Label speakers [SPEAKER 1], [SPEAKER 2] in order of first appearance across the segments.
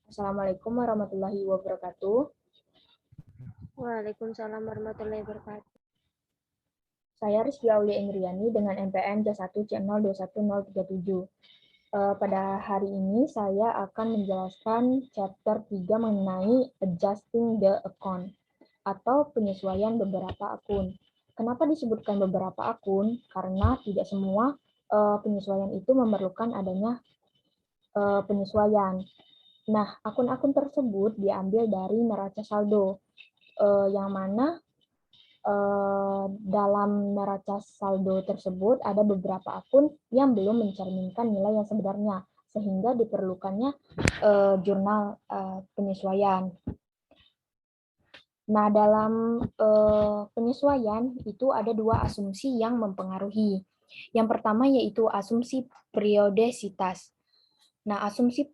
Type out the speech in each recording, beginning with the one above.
[SPEAKER 1] Assalamualaikum warahmatullahi wabarakatuh.
[SPEAKER 2] Waalaikumsalam warahmatullahi wabarakatuh.
[SPEAKER 1] Saya Rizky Aulia Indriani dengan NPM J1C021037. Pada hari ini saya akan menjelaskan chapter 3 mengenai adjusting the account atau penyesuaian beberapa akun. Kenapa disebutkan beberapa akun? Karena tidak semua penyesuaian itu memerlukan adanya penyesuaian. Nah, akun-akun tersebut diambil dari neraca saldo, yang mana dalam neraca saldo tersebut ada beberapa akun yang belum mencerminkan nilai yang sebenarnya, sehingga diperlukannya jurnal penyesuaian. Nah, dalam penyesuaian itu ada dua asumsi yang mempengaruhi. Yang pertama yaitu asumsi periodisitas. Nah, asumsi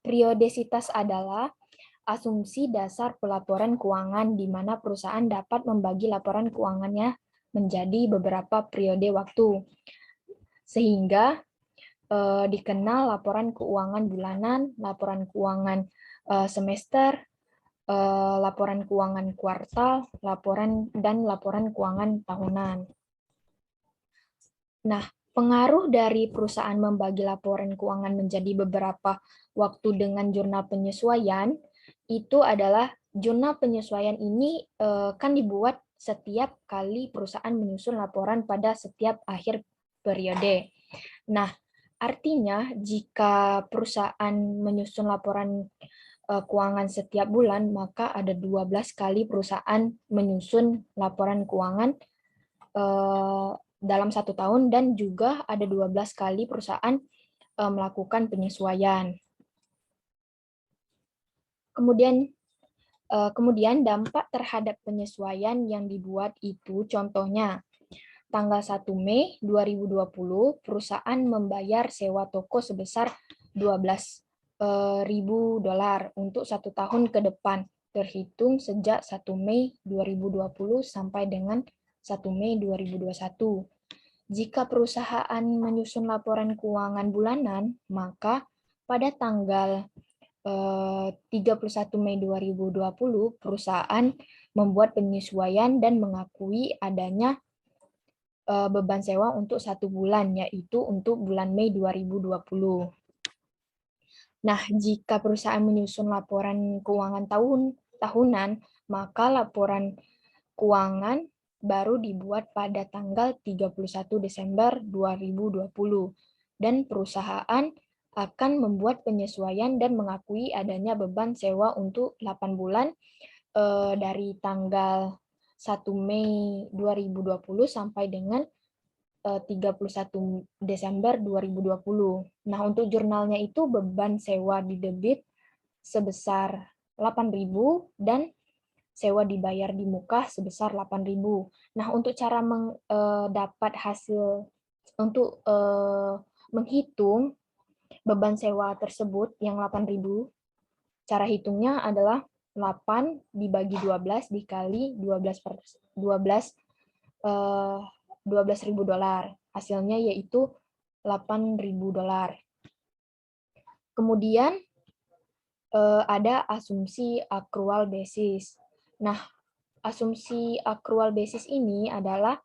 [SPEAKER 1] periodisitas adalah asumsi dasar pelaporan keuangan di mana perusahaan dapat membagi laporan keuangannya menjadi beberapa periode waktu, sehingga dikenal laporan keuangan bulanan, laporan keuangan semester, laporan keuangan kuartal, laporan keuangan tahunan. Nah, pengaruh dari perusahaan membagi laporan keuangan menjadi beberapa waktu dengan jurnal penyesuaian itu adalah jurnal penyesuaian ini kan dibuat setiap kali perusahaan menyusun laporan pada setiap akhir periode. Nah, artinya jika perusahaan menyusun laporan keuangan setiap bulan, maka ada 12 kali perusahaan menyusun laporan keuangan dalam 1 tahun, dan juga ada 12 kali perusahaan melakukan penyesuaian. Kemudian dampak terhadap penyesuaian yang dibuat itu contohnya tanggal 1 Mei 2020 perusahaan membayar sewa toko sebesar $12.000 untuk 1 tahun ke depan terhitung sejak 1 Mei 2020 sampai dengan 1 Mei 2021. Jika perusahaan menyusun laporan keuangan bulanan, maka pada tanggal 31 Mei 2020 perusahaan membuat penyesuaian dan mengakui adanya beban sewa untuk 1 bulan, yaitu untuk bulan Mei 2020. Nah, jika perusahaan menyusun laporan keuangan tahunan, maka laporan keuangan baru dibuat pada tanggal 31 Desember 2020, dan perusahaan akan membuat penyesuaian dan mengakui adanya beban sewa untuk 8 bulan dari tanggal 1 Mei 2020 sampai dengan 31 Desember 2020. Nah, untuk jurnalnya itu beban sewa didebit sebesar 8.000 dan sewa dibayar di muka sebesar 8.000. Nah, untuk cara dapat hasil untuk menghitung beban sewa tersebut yang 8.000, cara hitungnya adalah 8 dibagi 12 dikali 12.000 dolar. Hasilnya yaitu $8.000. Kemudian ada asumsi accrual basis. Nah, asumsi accrual basis ini adalah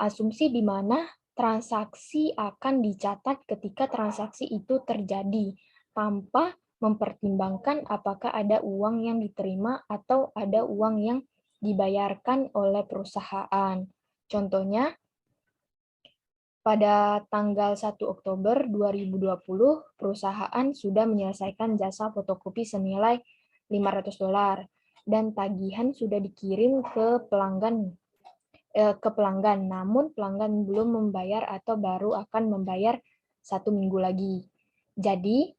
[SPEAKER 1] asumsi di mana transaksi akan dicatat ketika transaksi itu terjadi tanpa mempertimbangkan apakah ada uang yang diterima atau ada uang yang dibayarkan oleh perusahaan. Contohnya, pada tanggal 1 Oktober 2020, perusahaan sudah menyelesaikan jasa fotokopi senilai $500 dan tagihan sudah dikirim ke pelanggan, namun pelanggan belum membayar atau baru akan membayar 1 minggu lagi. Jadi,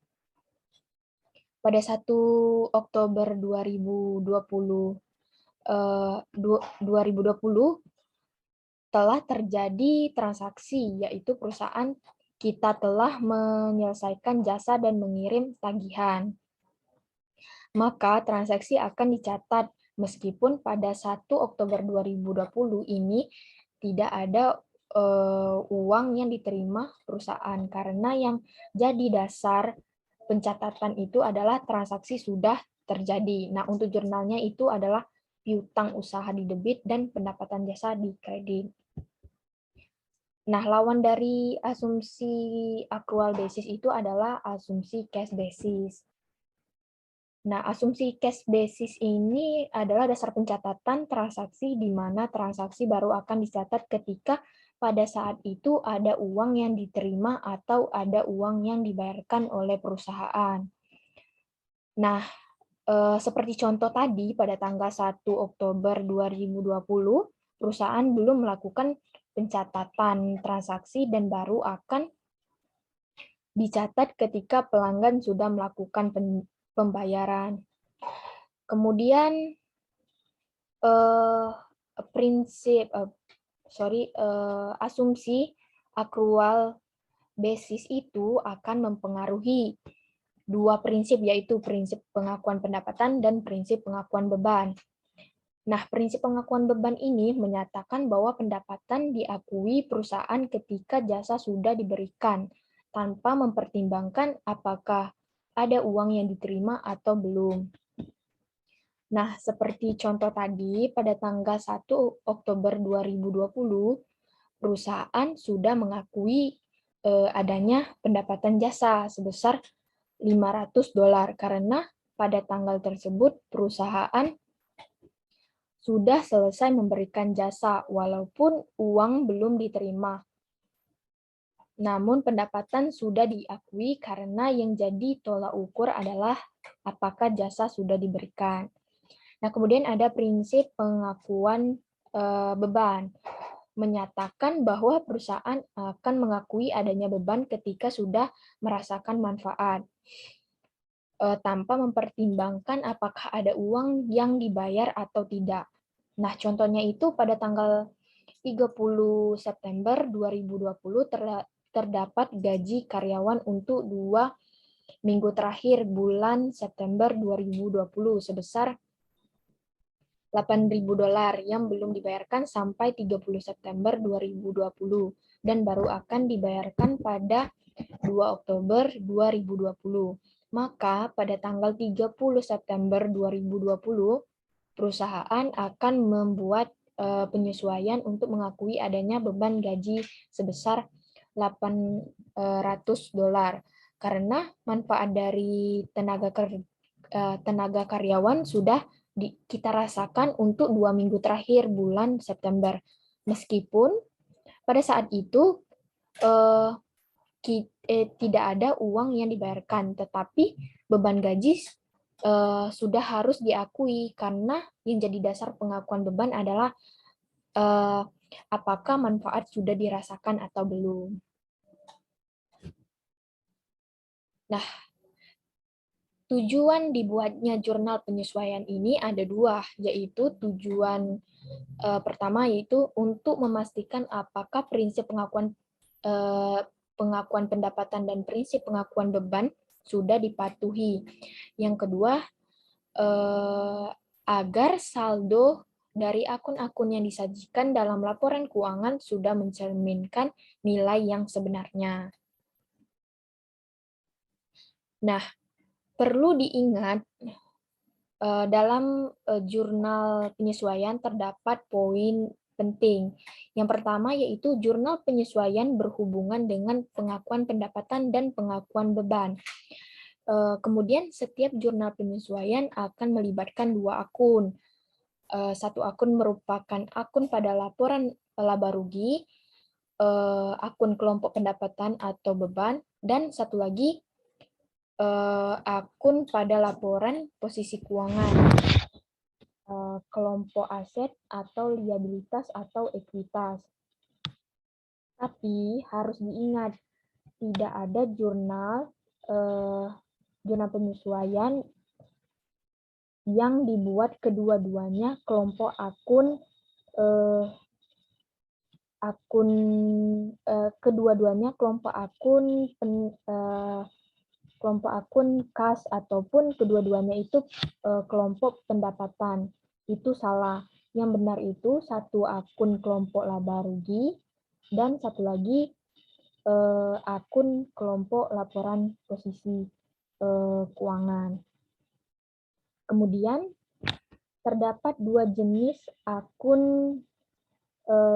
[SPEAKER 1] pada 1 Oktober 2020 telah terjadi transaksi, yaitu perusahaan kita telah menyelesaikan jasa dan mengirim tagihan. Maka transaksi akan dicatat meskipun pada 1 Oktober 2020 ini tidak ada uang yang diterima perusahaan, karena yang jadi dasar pencatatan itu adalah transaksi sudah terjadi. Nah, untuk jurnalnya itu adalah piutang usaha di debit dan pendapatan jasa di kredit. Nah, lawan dari asumsi accrual basis itu adalah asumsi cash basis. Nah, asumsi cash basis ini adalah dasar pencatatan transaksi di mana transaksi baru akan dicatat ketika pada saat itu ada uang yang diterima atau ada uang yang dibayarkan oleh perusahaan. Nah, seperti contoh tadi, pada tanggal 1 Oktober 2020, perusahaan belum melakukan pencatatan transaksi dan baru akan dicatat ketika pelanggan sudah melakukan pembayaran. Kemudian asumsi accrual basis itu akan mempengaruhi dua prinsip, yaitu prinsip pengakuan pendapatan dan prinsip pengakuan beban. Nah, prinsip pengakuan beban ini menyatakan bahwa pendapatan diakui perusahaan ketika jasa sudah diberikan, tanpa mempertimbangkan apakah ada uang yang diterima atau belum. Nah, seperti contoh tadi, pada tanggal 1 Oktober 2020, perusahaan sudah mengakui adanya pendapatan jasa sebesar $500 karena pada tanggal tersebut perusahaan sudah selesai memberikan jasa walaupun uang belum diterima. Namun pendapatan sudah diakui karena yang jadi tolak ukur adalah apakah jasa sudah diberikan. Nah, kemudian ada prinsip pengakuan beban, menyatakan bahwa perusahaan akan mengakui adanya beban ketika sudah merasakan manfaat, tanpa mempertimbangkan apakah ada uang yang dibayar atau tidak. Nah, contohnya itu pada tanggal 30 September 2020 terdapat gaji karyawan untuk 2 minggu terakhir bulan September 2020 sebesar $8.000 yang belum dibayarkan sampai 30 September 2020 dan baru akan dibayarkan pada 2 Oktober 2020. Maka pada tanggal 30 September 2020 perusahaan akan membuat penyesuaian untuk mengakui adanya beban gaji sebesar $800 karena manfaat dari tenaga karyawan sudah kita rasakan untuk 2 minggu terakhir bulan September. Meskipun pada saat itu tidak ada uang yang dibayarkan, tetapi beban gaji sudah harus diakui karena yang jadi dasar pengakuan beban adalah apakah manfaat sudah dirasakan atau belum. Nah, tujuan dibuatnya jurnal penyesuaian ini ada dua, yaitu tujuan pertama yaitu untuk memastikan apakah prinsip pengakuan pendapatan dan prinsip pengakuan beban sudah dipatuhi. Yang kedua, agar saldo dari akun-akun yang disajikan dalam laporan keuangan sudah mencerminkan nilai yang sebenarnya. Nah, perlu diingat dalam jurnal penyesuaian terdapat poin penting. Yang pertama yaitu jurnal penyesuaian berhubungan dengan pengakuan pendapatan dan pengakuan beban. Kemudian setiap jurnal penyesuaian akan melibatkan dua akun. Satu akun merupakan akun pada laporan laba rugi, akun kelompok pendapatan atau beban, dan satu lagi akun pada laporan posisi keuangan, kelompok aset atau liabilitas atau ekuitas. Tapi harus diingat, tidak ada jurnal penyesuaian yang dibuat kedua-duanya kelompok kelompok akun kas ataupun kedua-duanya itu kelompok pendapatan. Itu salah. Yang benar itu satu akun kelompok laba rugi, Dan satu lagi akun kelompok laporan posisi keuangan. Kemudian terdapat 2 jenis akun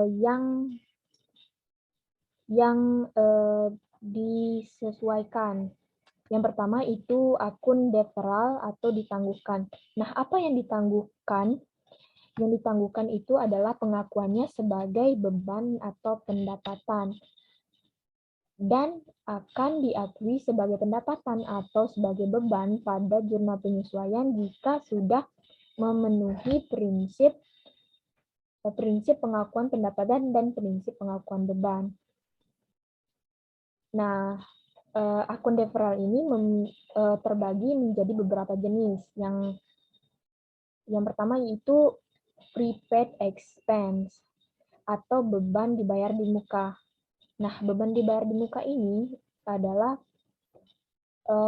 [SPEAKER 1] yang disesuaikan. Yang pertama itu akun deferral atau ditangguhkan. Nah, apa yang ditangguhkan? Yang ditangguhkan itu adalah pengakuannya sebagai beban atau pendapatan dan akan diakui sebagai pendapatan atau sebagai beban pada jurnal penyesuaian jika sudah memenuhi prinsip pengakuan pendapatan dan prinsip pengakuan beban. Nah, akun deferral ini terbagi menjadi beberapa jenis. Yang pertama yaitu prepaid expense atau beban dibayar di muka. Nah, beban dibayar di muka ini adalah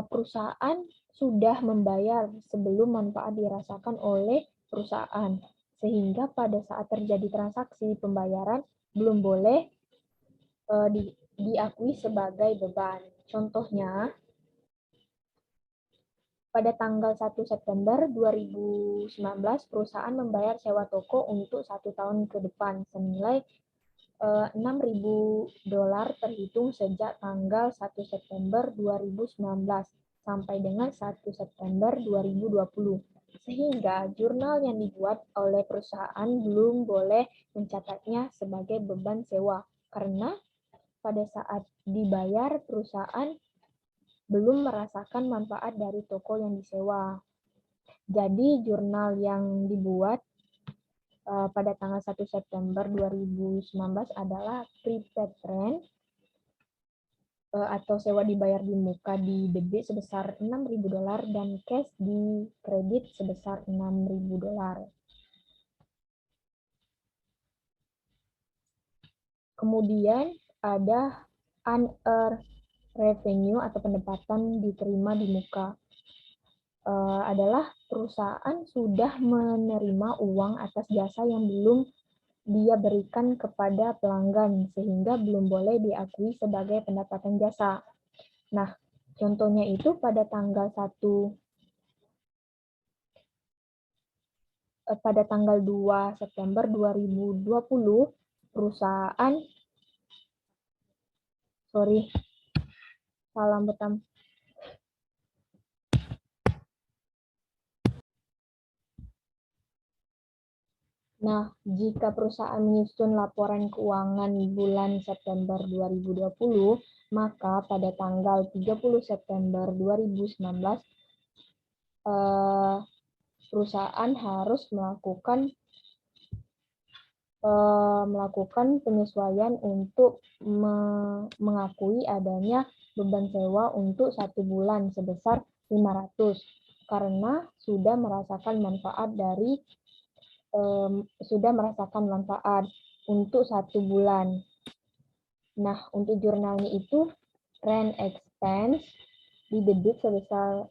[SPEAKER 1] perusahaan sudah membayar sebelum manfaat dirasakan oleh perusahaan. Sehingga pada saat terjadi transaksi pembayaran belum boleh diakui sebagai beban. Contohnya, pada tanggal 1 September 2019, perusahaan membayar sewa toko untuk 1 tahun ke depan senilai $6.000 terhitung sejak tanggal 1 September 2019 sampai dengan 1 September 2020. Sehingga jurnal yang dibuat oleh perusahaan belum boleh mencatatnya sebagai beban sewa karena pada saat dibayar perusahaan belum merasakan manfaat dari toko yang disewa. Jadi jurnal yang dibuat pada tanggal 1 September 2019 adalah prepaid rent atau sewa dibayar di muka di debit sebesar $6.000 dan cash di kredit sebesar $6.000. Kemudian ada unearned revenue atau pendapatan diterima di muka. Adalah perusahaan sudah menerima uang atas jasa yang belum dia berikan kepada pelanggan sehingga belum boleh diakui sebagai pendapatan jasa. Nah, contohnya itu pada tanggal 2 September 2020 perusahaan Nah, jika perusahaan menyusun laporan keuangan bulan September 2020, maka pada tanggal 30 September 2019, perusahaan harus melakukan penyesuaian untuk mengakui adanya beban sewa untuk 1 bulan sebesar 500 karena sudah merasakan manfaat untuk 1 bulan. Nah, untuk jurnalnya itu rent expense di debit sebesar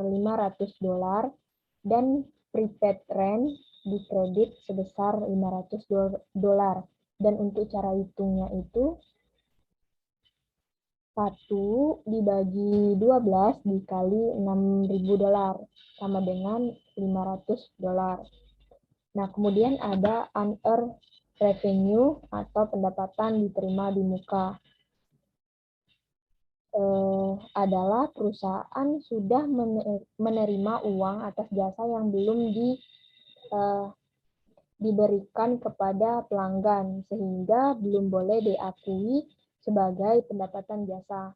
[SPEAKER 1] $500 dan prepaid rent di kredit sebesar $500. Dan untuk cara hitungnya itu 1 dibagi 12 dikali $6.000 sama dengan $500. Nah, kemudian ada unearned revenue atau pendapatan diterima di muka. Adalah perusahaan sudah menerima uang atas jasa yang belum diberikan kepada pelanggan sehingga belum boleh diakui sebagai pendapatan jasa.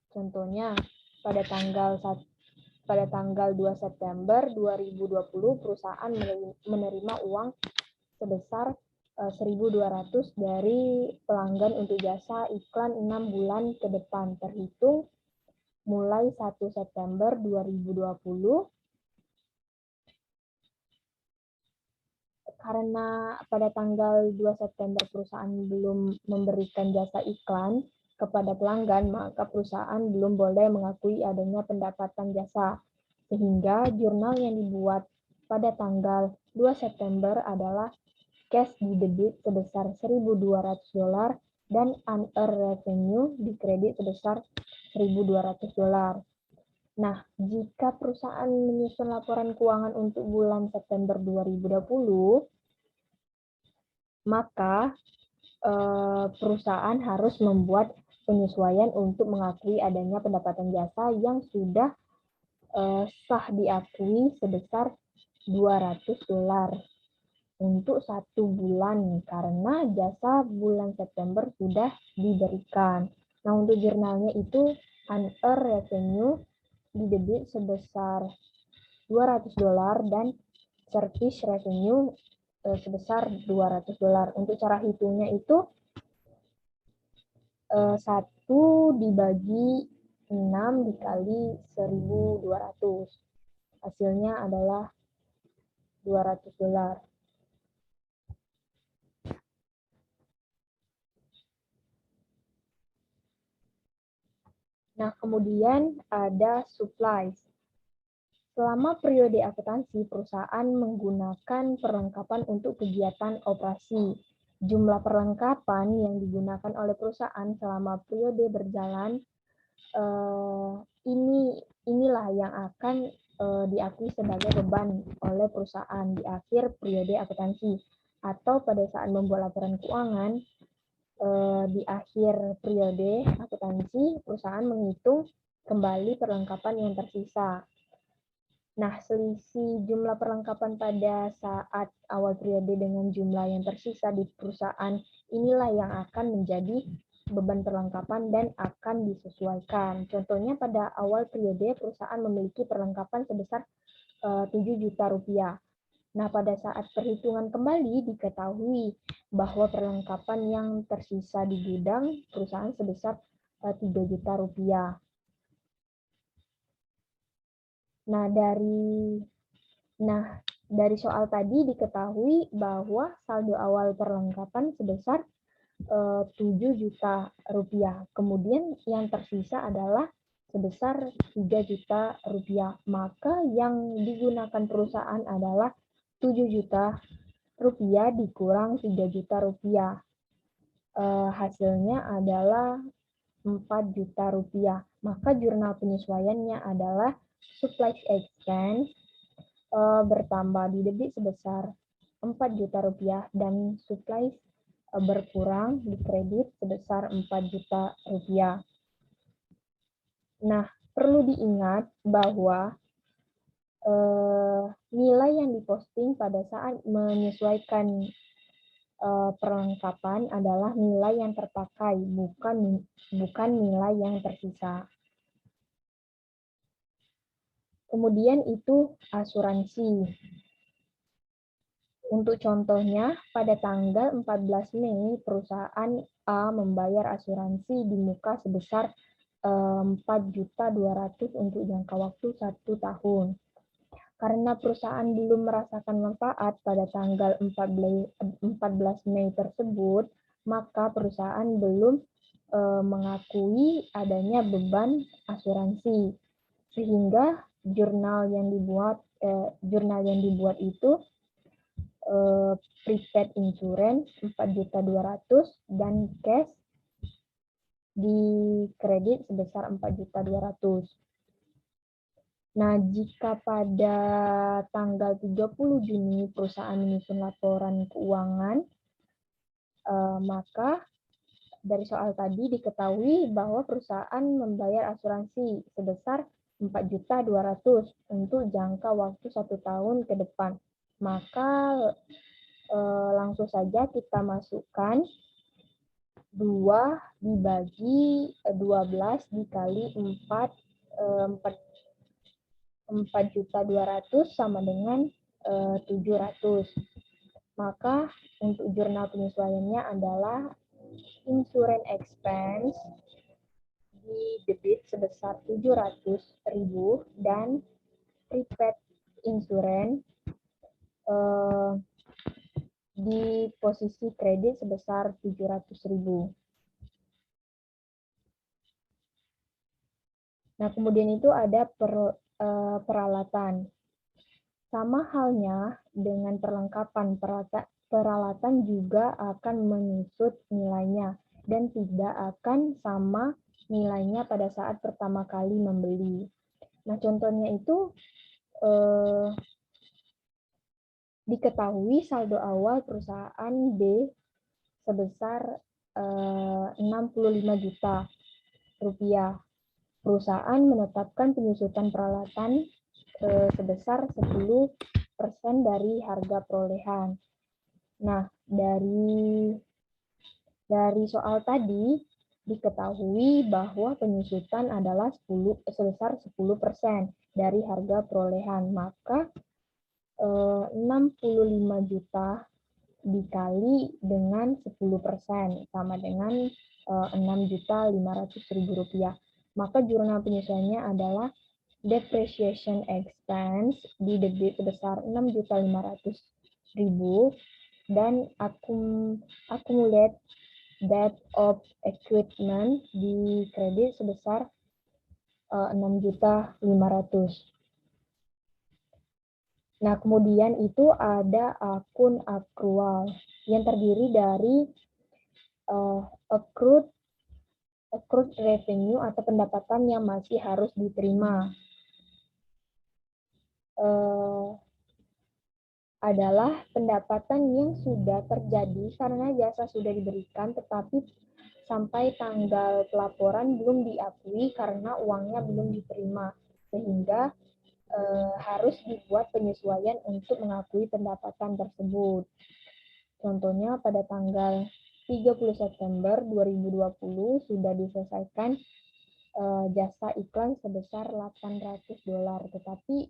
[SPEAKER 1] Contohnya, pada tanggal 2 September 2020 perusahaan menerima uang sebesar 1.200 dari pelanggan untuk jasa iklan 6 bulan ke depan terhitung mulai 1 September 2020. Karena pada tanggal 2 September perusahaan belum memberikan jasa iklan kepada pelanggan, maka perusahaan belum boleh mengakui adanya pendapatan jasa. Sehingga jurnal yang dibuat pada tanggal 2 September adalah cash di debit sebesar $1.200 dan unearned revenue di kredit sebesar $1.200. Nah, jika perusahaan menyusun laporan keuangan untuk bulan September 2020, maka perusahaan harus membuat penyesuaian untuk mengakui adanya pendapatan jasa yang sudah sah diakui sebesar $200 untuk 1 bulan karena jasa bulan September sudah diberikan. Nah, untuk jurnalnya itu unearned revenue didebit sebesar $200 dan service revenue sebesar $200. Untuk cara hitungnya itu 1 dibagi 6 dikali 1.200. Hasilnya adalah $200. Nah, kemudian ada supplies. Selama periode akuntansi, perusahaan menggunakan perlengkapan untuk kegiatan operasi. Jumlah perlengkapan yang digunakan oleh perusahaan selama periode berjalan inilah yang akan diakui sebagai beban oleh perusahaan di akhir periode akuntansi atau pada saat membuat laporan keuangan di akhir periode akuntansi perusahaan menghitung kembali perlengkapan yang tersisa. Nah, selisih jumlah perlengkapan pada saat awal periode dengan jumlah yang tersisa di perusahaan inilah yang akan menjadi beban perlengkapan dan akan disesuaikan. Contohnya pada awal periode perusahaan memiliki perlengkapan sebesar 7 juta rupiah. Nah, pada saat perhitungan kembali diketahui bahwa perlengkapan yang tersisa di gudang perusahaan sebesar 3 juta rupiah. Nah, dari soal tadi diketahui bahwa saldo awal perlengkapan sebesar 7 juta rupiah. Kemudian yang tersisa adalah sebesar 3 juta rupiah. Maka yang digunakan perusahaan adalah 7 juta rupiah dikurang 3 juta rupiah. Hasilnya adalah 4 juta rupiah. Maka jurnal penyesuaiannya adalah supplies expense bertambah di debit sebesar 4 juta rupiah dan supplies berkurang di kredit sebesar 4 juta rupiah. Nah, perlu diingat bahwa nilai yang diposting pada saat menyesuaikan perlengkapan adalah nilai yang terpakai, bukan nilai yang tersisa. Kemudian itu asuransi. Untuk contohnya, pada tanggal 14 Mei, perusahaan A membayar asuransi di muka sebesar 4.200.000 untuk jangka waktu 1 tahun. Karena perusahaan belum merasakan manfaat pada tanggal 14 Mei tersebut, maka perusahaan belum mengakui adanya beban asuransi. Sehingga jurnal yang dibuat itu prepaid insurance 4.200.000 dan cash di kredit sebesar 4.200.000. Nah, jika pada tanggal 30 Juni perusahaan menyusun laporan keuangan, maka dari soal tadi diketahui bahwa perusahaan membayar asuransi sebesar 4.200.000 untuk jangka waktu 1 tahun ke depan. Maka langsung saja kita masukkan 2 dibagi 12 dikali 4.200.000 sama dengan 700. Maka untuk jurnal penyesuaiannya adalah insurance expense di debit sebesar 700.000 dan prepaid insurance di posisi kredit sebesar 700.000. Nah, kemudian itu ada peralatan. Sama halnya dengan perlengkapan, peralatan juga akan menyusut nilainya. dan tidak akan sama nilainya pada saat pertama kali membeli. Nah, contohnya itu diketahui saldo awal perusahaan B sebesar 65 juta rupiah. Perusahaan menetapkan penyusutan peralatan sebesar 10% dari harga perolehan. Nah, dari soal tadi diketahui bahwa penyusutan adalah sebesar 10% dari harga perolehan. Maka 65 juta dikali dengan 10% sama dengan 6.500.000 rupiah. Maka jurnal penyesuaiannya adalah depreciation expense di debit sebesar 6.500.000 dan accumulate debt of equipment di kredit sebesar 6.500.000. Nah, kemudian itu ada akun accrual yang terdiri dari accrued revenue atau pendapatan yang masih harus diterima. Adalah pendapatan yang sudah terjadi karena jasa sudah diberikan tetapi sampai tanggal pelaporan belum diakui karena uangnya belum diterima, sehingga harus dibuat penyesuaian untuk mengakui pendapatan tersebut. Contohnya pada tanggal 30 September 2020 sudah diselesaikan jasa iklan sebesar $800, tetapi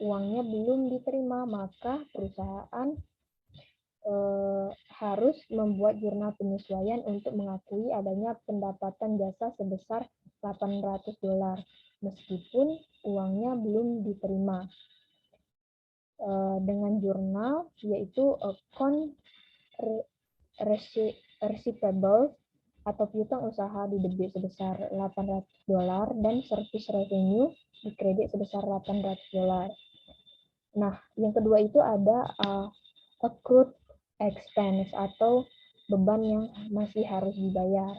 [SPEAKER 1] uangnya belum diterima, maka perusahaan harus membuat jurnal penyesuaian untuk mengakui adanya pendapatan jasa sebesar $800 meskipun uangnya belum diterima. Dengan jurnal yaitu account receivable atau piutang usaha di debit sebesar $800 dan service revenue di kredit sebesar $800. Nah, yang kedua itu ada accrued expense atau beban yang masih harus dibayar.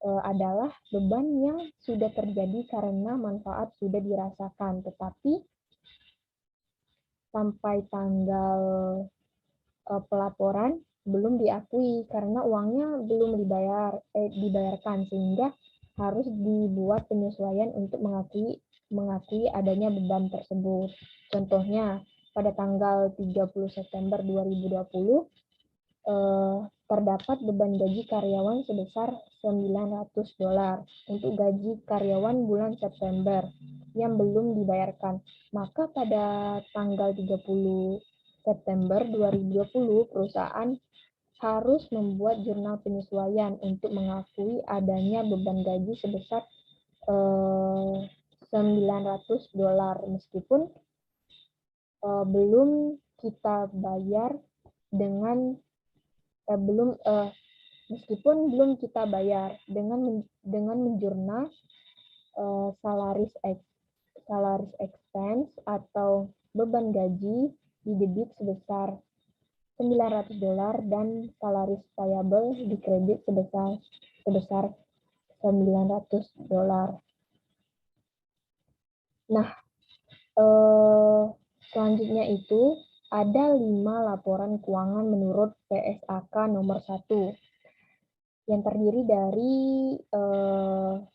[SPEAKER 1] Adalah beban yang sudah terjadi karena manfaat sudah dirasakan, tetapi sampai tanggal pelaporan belum diakui karena uangnya belum dibayarkan, sehingga harus dibuat penyesuaian untuk mengakui adanya beban tersebut. Contohnya, pada tanggal 30 September 2020 terdapat beban gaji karyawan sebesar $900 untuk gaji karyawan bulan September yang belum dibayarkan. Maka pada tanggal 30 September 2020 perusahaan harus membuat jurnal penyesuaian untuk mengakui adanya beban gaji sebesar $900 meskipun belum kita bayar meskipun belum kita bayar dengan menjurnal salaries expense atau beban gaji di debit sebesar $900 dan salaries payable di kredit sebesar $900. Nah, selanjutnya itu ada 5 laporan keuangan menurut PSAK nomor 1 yang terdiri dari 1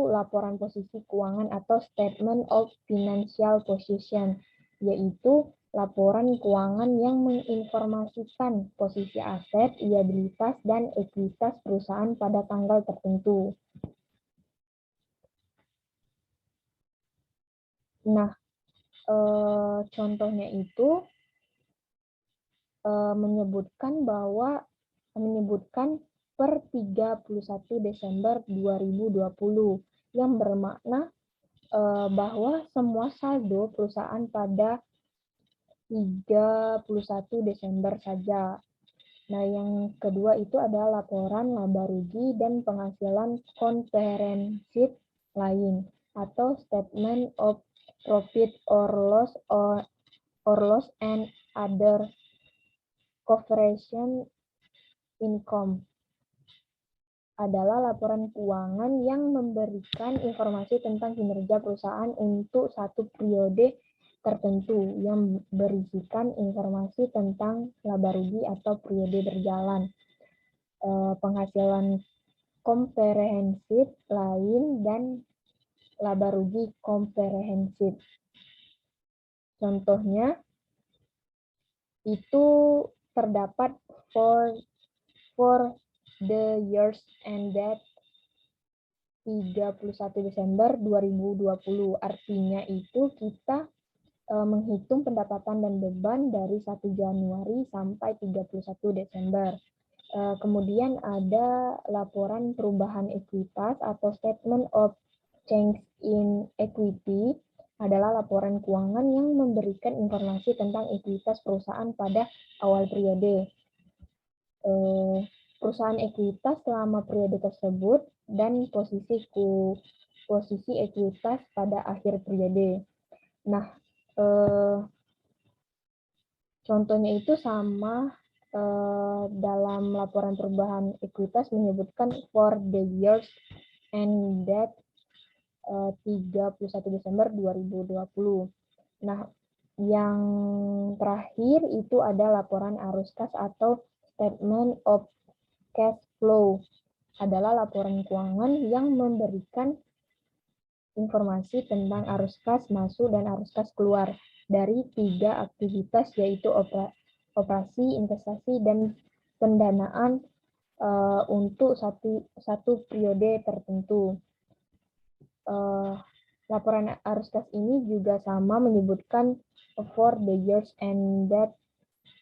[SPEAKER 1] laporan posisi keuangan atau statement of financial position, yaitu laporan keuangan yang menginformasikan posisi aset, liabilitas, dan ekuitas perusahaan pada tanggal tertentu. Nah, contohnya itu menyebutkan per 31 Desember 2020 yang bermakna bahwa semua saldo perusahaan pada 31 Desember saja. Nah, yang kedua itu adalah laporan laba rugi dan penghasilan komprehensif lain atau statement of profit or loss and other comprehensive income adalah laporan keuangan yang memberikan informasi tentang kinerja perusahaan untuk satu periode tertentu yang berisikan informasi tentang laba rugi atau periode berjalan, penghasilan komprehensif lain, dan laba rugi komprehensif. Contohnya itu terdapat for the years ended 31 Desember 2020. Artinya itu kita menghitung pendapatan dan beban dari 1 Januari sampai 31 Desember. Kemudian ada laporan perubahan ekuitas atau statement of change in equity, adalah laporan keuangan yang memberikan informasi tentang ekuitas perusahaan pada awal periode, perusahaan ekuitas selama periode tersebut, dan posisi ekuitas pada akhir periode. Nah, contohnya itu sama dalam laporan perubahan ekuitas menyebutkan for the years ended 31 Desember 2020. Nah, yang terakhir itu ada laporan arus kas atau statement of cash flow, adalah laporan keuangan yang memberikan informasi tentang arus kas masuk dan arus kas keluar dari 3 aktivitas, yaitu operasi, investasi, dan pendanaan untuk satu periode tertentu. Laporan arus kas ini juga sama menyebutkan for the years ended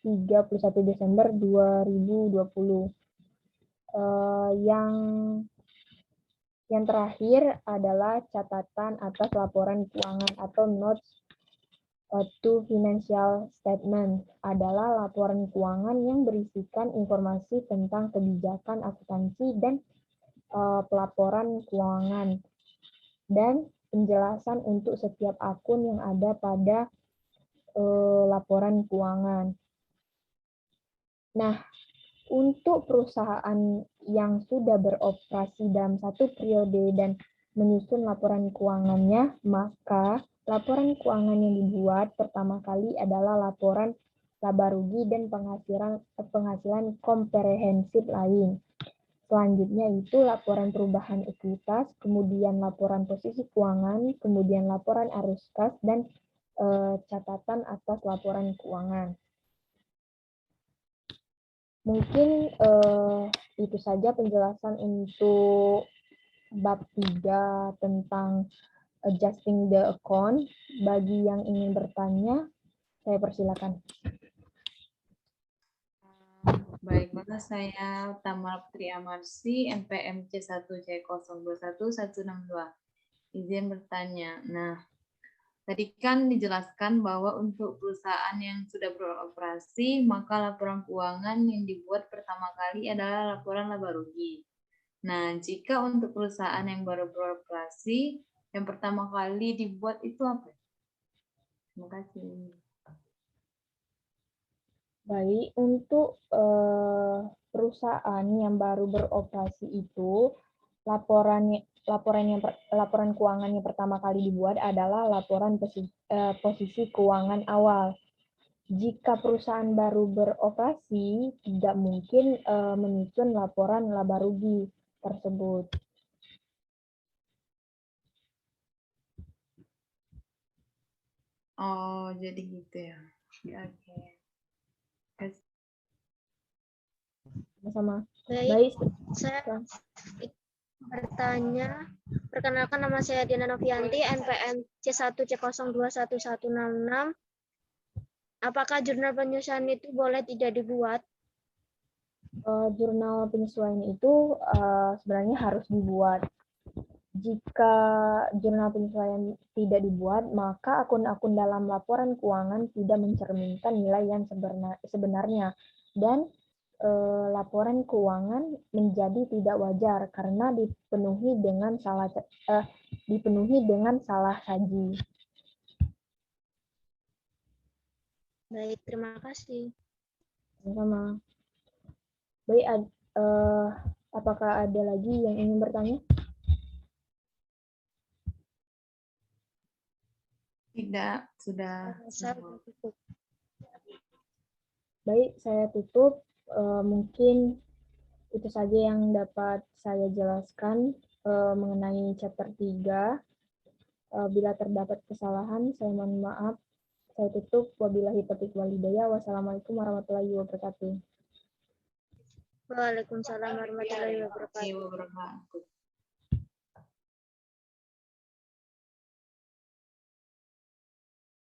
[SPEAKER 1] 31 Desember 2020. Yang terakhir adalah catatan atas laporan keuangan atau notes to financial statement, adalah laporan keuangan yang berisikan informasi tentang kebijakan akuntansi dan pelaporan keuangan, dan penjelasan untuk setiap akun yang ada pada laporan keuangan. Nah, untuk perusahaan yang sudah beroperasi dalam satu periode dan menyusun laporan keuangannya, maka laporan keuangan yang dibuat pertama kali adalah laporan laba rugi dan penghasilan komprehensif lain. Selanjutnya itu laporan perubahan ekuitas, kemudian laporan posisi keuangan, kemudian laporan arus kas, dan catatan atas laporan keuangan. Mungkin itu saja penjelasan untuk bab 3 tentang adjusting the account. Bagi yang ingin bertanya, saya persilakan.
[SPEAKER 3] Baik, maka saya Tamara Putri Amarsi, NPM C1C021162. Izin bertanya. Nah, tadi kan dijelaskan bahwa untuk perusahaan yang sudah beroperasi, maka laporan keuangan yang dibuat pertama kali adalah laporan laba rugi. Nah, jika untuk perusahaan yang baru beroperasi, yang pertama kali dibuat itu apa? Terima kasih.
[SPEAKER 1] Baik, untuk perusahaan yang baru beroperasi itu, laporan keuangan yang pertama kali dibuat adalah laporan posisi keuangan awal. Jika perusahaan baru beroperasi, tidak mungkin menyusun laporan laba rugi tersebut.
[SPEAKER 3] Oh, jadi gitu ya. Oke.
[SPEAKER 1] Sama.
[SPEAKER 2] Baik, saya bertanya. Perkenalkan, nama saya Diana Novianti, NPM C1C021166. Apakah jurnal penyesuaian itu boleh tidak dibuat?
[SPEAKER 1] Jurnal penyesuaian itu sebenarnya harus dibuat. Jika jurnal penyesuaian tidak dibuat, maka akun-akun dalam laporan keuangan tidak mencerminkan nilai yang sebenarnya, dan laporan keuangan menjadi tidak wajar karena dipenuhi dengan salah saji.
[SPEAKER 2] Baik, terima kasih.
[SPEAKER 1] Sama. Baik, apakah ada lagi yang ingin bertanya?
[SPEAKER 3] Tidak, sudah
[SPEAKER 2] Saya
[SPEAKER 3] semua.
[SPEAKER 2] tutup.
[SPEAKER 1] Baik, saya tutup. Mungkin itu saja yang dapat saya jelaskan mengenai chapter 3. Bila terdapat kesalahan, saya mohon maaf. Saya tutup. Wabillahi taufiq wal hidayah. Wassalamualaikum warahmatullahi wabarakatuh.
[SPEAKER 2] Waalaikumsalam warahmatullahi wabarakatuh.
[SPEAKER 3] Wabarakatuh.